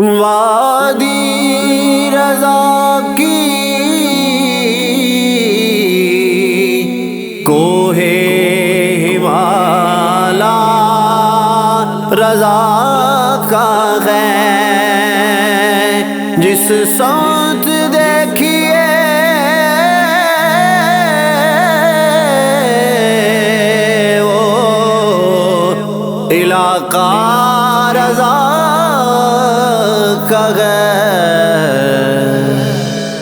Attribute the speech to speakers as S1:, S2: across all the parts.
S1: وادی رضا کی کوہ ہمالا رضا کا ہے، جس سمت دیکھیے وہ علاقہ رضا کا ہے۔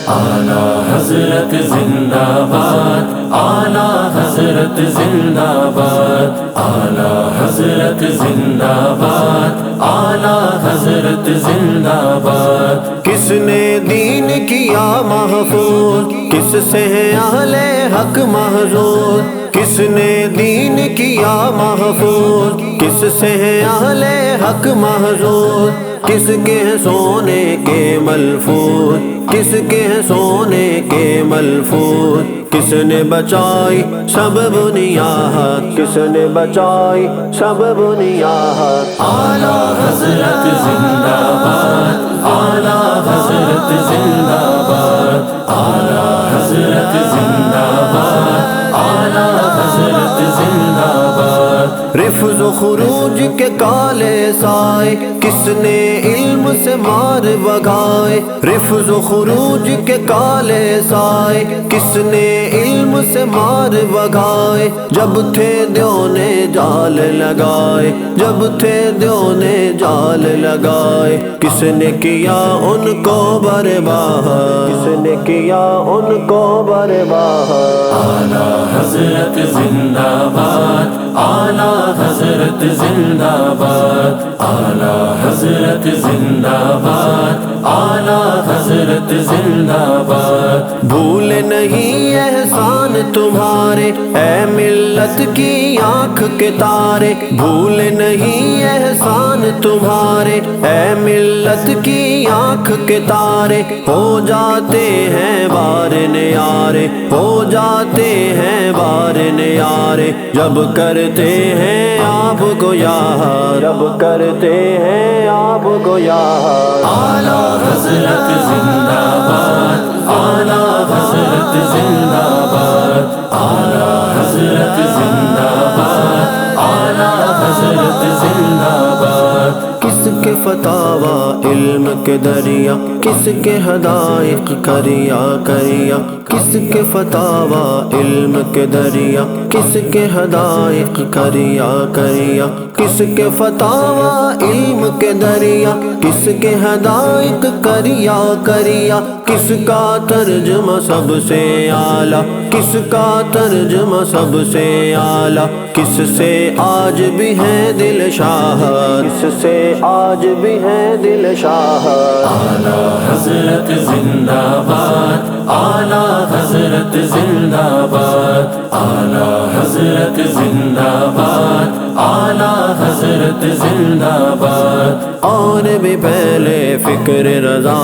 S2: اعلیٰ حضرت زندہ باد، اعلیٰ حضرت زندہ باد، اعلیٰ حضرت زندہ باد، اعلیٰ حضرت زندہ باد۔
S1: کس نے دین کیا محفوظ، کس سے ہے اہل حق محظوظ؟ کس نے دین کیا محفوظ، کس سے ہے اہل حق محظوظ؟ کس کے ہیں سونے کے ملفوظ، کس کے ہیں سونے کے ملفوظ؟ کس نے بچائی سب بنیاد، کس نے بچائی سب بنیاد؟
S2: اعلیٰ حضرت زندہ باد، اعلیٰ حضرت زندہ باد، اعلیٰ حضرت زندہ باد، اعلیٰ حضرت زندہ باد۔
S1: رفض و خروج کے کالے سائے کس نے علم سے مار بگائے؟ رفض و خروج کے کالے سائے کس نے علم سے مار بگائے؟ جب تھے دیو نے جال لگائے، جب تھے دیو نے جال لگائے، کس نے کیا ان کو برباد، کس نے کیا ان کو برباد؟
S2: اعلیٰ حضرت زندہ باد، اعلیٰ حضرت زندہ باد، اعلیٰ حضرت زندہ باد، اعلیٰ حضرت زندہ باد۔
S1: بھول نہیں احسان تمہارے اے ملت کی آنکھ کے تارے، بھول نہیں احسان تمہارے اے ملت کی آنکھ کے تارے، ہو جاتے ہیں بار نیارے، ہو جاتے ہیں بار نیارے، جب کرتے ہیں آپ کو یاد، جب کرتے ہیں آپ کو یاد۔
S2: اعلیٰ حضرت زندہ باد، اعلیٰ حضرت زندہ باد، اعلیٰ حضرت زندہ باد، اعلیٰ حضرت زندہ باد۔
S1: کس کے فتاوی علم کے دریا، کس کے حدائق کریا کریا، کس کے فتاوی علم کے دریا، کس کے حدائق کریا کریا، کس کے فتاوی علم کے دریا، کس کے حدائق کریا کریا، کس کا ترجمہ سب سے اعلیٰ، کس کا ترجمہ سب سے اعلیٰ، کس سے آج بھی ہے دل شاہد، کس سے آج بھی ہے دل شاہد۔
S2: اعلیٰ حضرت زندہ باد، اعلیٰ حضرت زندہ باد، اعلیٰ حضرت زندہ باد، اعلیٰ حضرت زندہ باد۔
S1: اور بھی پہلے فکر رضا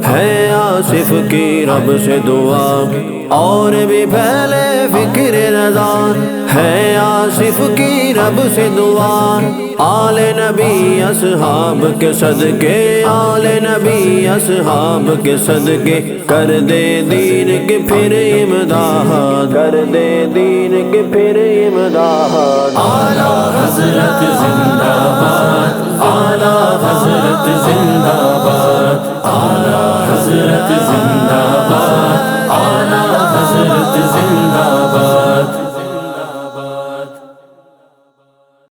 S1: ہے آصف کی رب سے دعا، اور بھی پہلے فکر رضا ہے آصف کی رب سے دعا، آل نبی اصحاب کے صدقے، آل نبی اصحاب کے صدقے، کر دے دین کے پھر امداد، کر دے دین کے پھر امداد۔
S2: اعلیٰ حضرت زندہ باد، اعلیٰ حضرت زندہ باد، اعلیٰ حضرت زندہ